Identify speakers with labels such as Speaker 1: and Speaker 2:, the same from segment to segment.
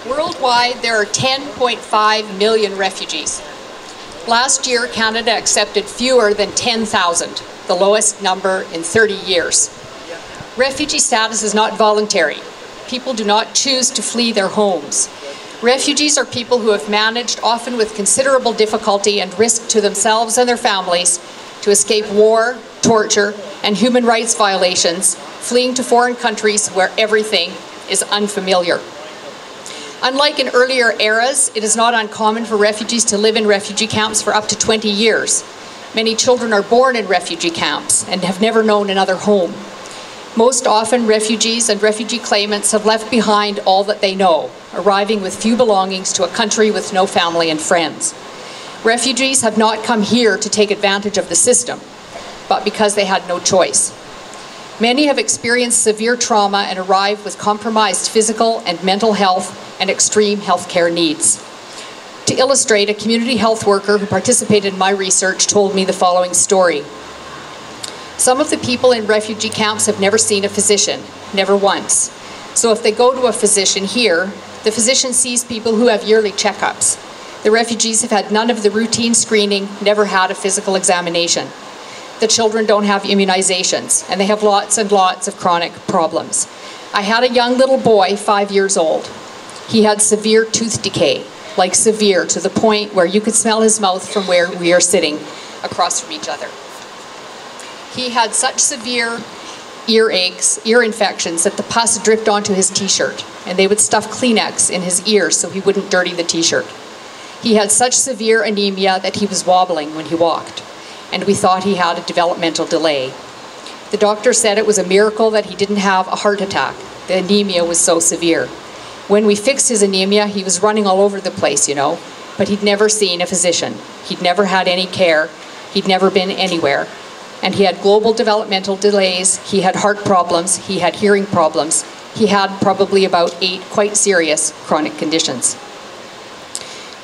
Speaker 1: Worldwide, there are 10.5 million refugees. Last year, Canada accepted fewer than 10,000, the lowest number in 30 years. Refugee status is not voluntary. People do not choose to flee their homes. Refugees are people who have managed, often with considerable difficulty and risk to themselves and their families, to escape war, torture, and human rights violations, fleeing to foreign countries where everything is unfamiliar. Unlike in earlier eras, it is not uncommon for refugees to live in refugee camps for up to 20 years. Many children are born in refugee camps and have never known another home. Most often, refugees and refugee claimants have left behind all that they know, arriving with few belongings to a country with no family and friends. Refugees have not come here to take advantage of the system, but because they had no choice. Many have experienced severe trauma and arrive with compromised physical and mental health and extreme healthcare needs. To illustrate, a community health worker who participated in my research told me the following story. Some of the people in refugee camps have never seen a physician, never once. So if they go to a physician here, the physician sees people who have yearly checkups. The refugees have had none of the routine screening, never had a physical examination. The children don't have immunizations, and they have lots and lots of chronic problems. I had a young little boy, 5 years old. He had severe tooth decay, like severe, to the point where you could smell his mouth from where we are sitting across from each other. He had such severe earaches, ear infections, that the pus dripped onto his t-shirt, and they would stuff Kleenex in his ears so he wouldn't dirty the t-shirt. He had such severe anemia that he was wobbling when he walked, and we thought he had a developmental delay. The doctor said it was a miracle that he didn't have a heart attack. The anemia was so severe. When we fixed his anemia, he was running all over the place, you know, but he'd never seen a physician. He'd never had any care. He'd never been anywhere. And he had global developmental delays. He had heart problems. He had hearing problems. He had probably about 8 quite serious chronic conditions.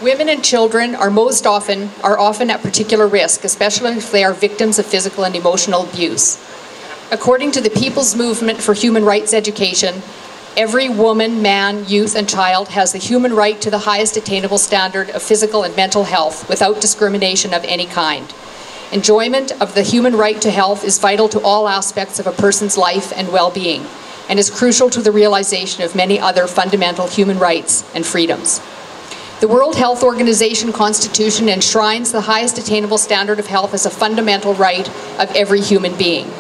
Speaker 1: Women and children are often at particular risk, especially if they are victims of physical and emotional abuse. According to the People's Movement for Human Rights Education, every woman, man, youth, and child has the human right to the highest attainable standard of physical and mental health without discrimination of any kind. Enjoyment of the human right to health is vital to all aspects of a person's life and well-being, and is crucial to the realization of many other fundamental human rights and freedoms. The World Health Organization Constitution enshrines the highest attainable standard of health as a fundamental right of every human being.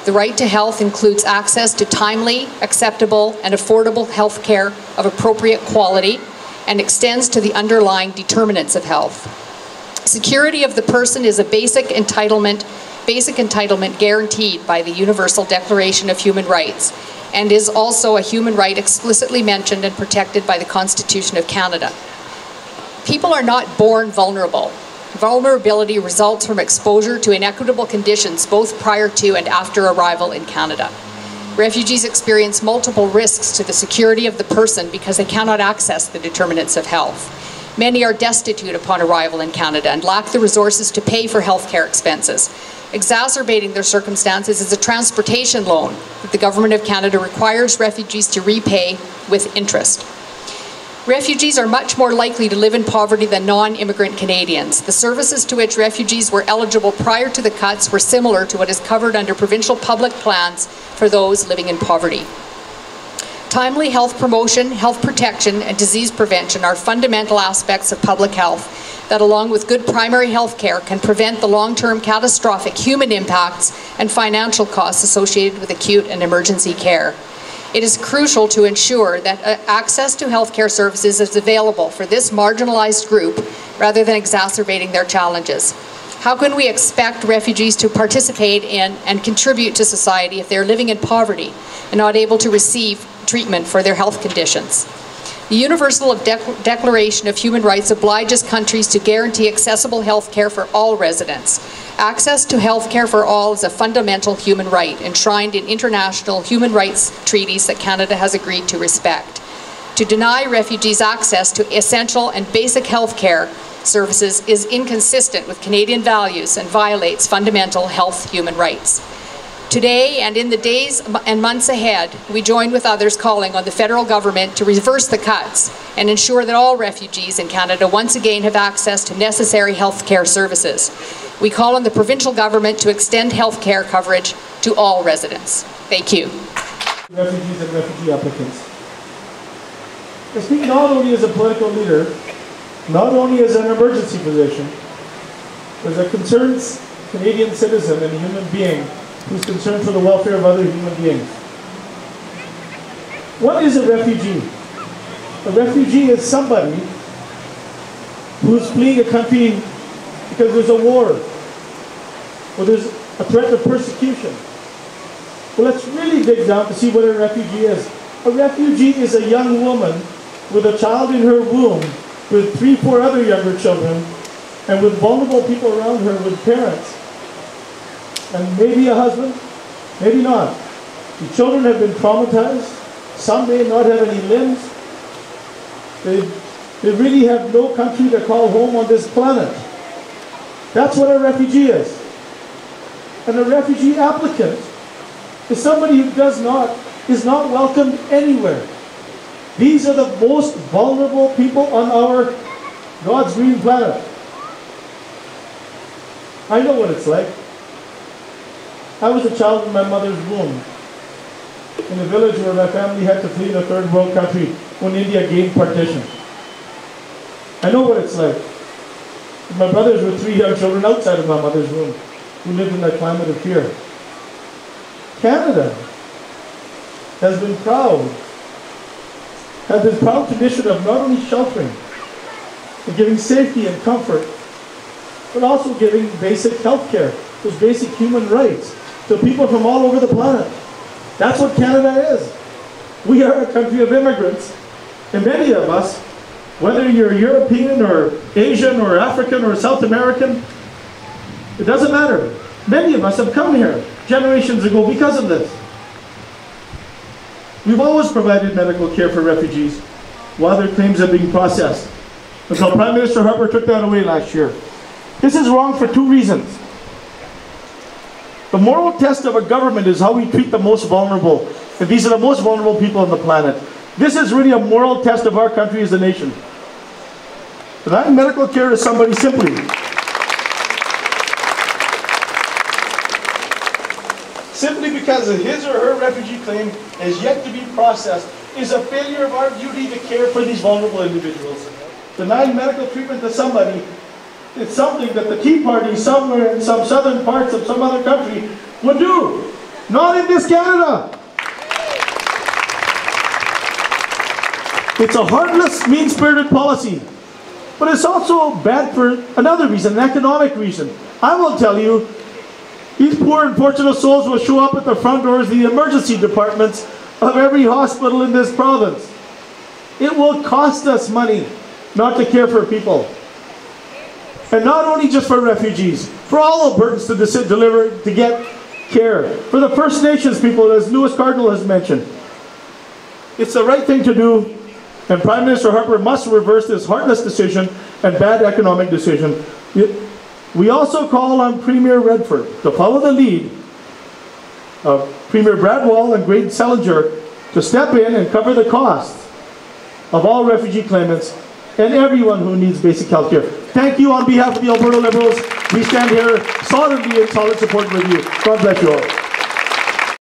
Speaker 1: The right to health includes access to timely, acceptable, and affordable health care of appropriate quality, and extends to the underlying determinants of health. Security of the person is a basic entitlement guaranteed by the Universal Declaration of Human Rights, and is also a human right explicitly mentioned and protected by the Constitution of Canada. People are not born vulnerable. Vulnerability results from exposure to inequitable conditions both prior to and after arrival in Canada. Refugees experience multiple risks to the security of the person because they cannot access the determinants of health. Many are destitute upon arrival in Canada and lack the resources to pay for healthcare expenses. Exacerbating their circumstances is a transportation loan that the Government of Canada requires refugees to repay with interest. Refugees are much more likely to live in poverty than non-immigrant Canadians. The services to which refugees were eligible prior to the cuts were similar to what is covered under provincial public plans for those living in poverty. Timely health promotion, health protection, and disease prevention are fundamental aspects of public health that, along with good primary health care, can prevent the long-term catastrophic human impacts and financial costs associated with acute and emergency care. It is crucial to ensure that access to healthcare services is available for this marginalized group rather than exacerbating their challenges. How can we expect refugees to participate in and contribute to society if they are living in poverty and not able to receive treatment for their health conditions? The Universal Declaration of Human Rights obliges countries to guarantee accessible health care for all residents. Access to health care for all is a fundamental human right enshrined in international human rights treaties that Canada has agreed to respect. To deny refugees access to essential and basic health care services is inconsistent with Canadian values and violates fundamental health human rights. Today and in the days and months ahead, we join with others calling on the federal government to reverse the cuts and ensure that all refugees in Canada once again have access to necessary health care services. We call on the provincial government to extend health care coverage to all residents. Thank you.
Speaker 2: Refugees and refugee applicants. I speak not only as a political leader, not only as an emergency physician, but as a concerned Canadian citizen and a human being who's concerned for the welfare of other human beings. What is a refugee? A refugee is somebody who's fleeing a country because there's a war, or there's a threat of persecution. Well, let's really dig down to see what a refugee is. A refugee is a young woman with a child in her womb, with 3, 4 other younger children, and with vulnerable people around her, with parents, and maybe a husband, maybe not. The children have been traumatized. Some may not have any limbs. They really have no country to call home on this planet. That's what a refugee is. And a refugee applicant is somebody who is not welcomed anywhere. These are the most vulnerable people on our God's green planet. I know what it's like. I was a child in my mother's womb, in a village where my family had to flee in a third world country when India gained partition. I know what it's like. My brothers were 3 young children outside of my mother's womb who lived in that climate of fear. Canada has this proud tradition of not only sheltering and giving safety and comfort, but also giving basic health care, those basic human rights to people from all over the planet. That's what Canada is. We are a country of immigrants, and many of us, whether you're European or Asian or African or South American, it doesn't matter. Many of us have come here generations ago because of this. We've always provided medical care for refugees while their claims are being processed, until Prime Minister Harper took that away last year. This is wrong for 2 reasons. The moral test of a government is how we treat the most vulnerable, and these are the most vulnerable people on the planet. This is really a moral test of our country as a nation. Denying medical care to somebody simply because his or her refugee claim is yet to be processed is a failure of our duty to care for these vulnerable individuals. Denying medical treatment to somebody is something that the Tea Party somewhere in some southern parts of some other country would do. Not in this Canada. It's a heartless, mean-spirited policy. But it's also bad for another reason, an economic reason. I will tell you, these poor unfortunate souls will show up at the front doors of the emergency departments of every hospital in this province. It will cost us money not to care for people. And not only just for refugees, for all Albertans to get care. For the First Nations people, as Lewis Cardinal has mentioned. It's the right thing to do, and Prime Minister Harper must reverse this heartless decision and bad economic decision. We also call on Premier Redford to follow the lead of Premier Bradwell and Greg Selinger to step in and cover the costs of all refugee claimants and everyone who needs basic health care. Thank you on behalf of the Alberta Liberals. We stand here solidly in solid support with you. God bless you all.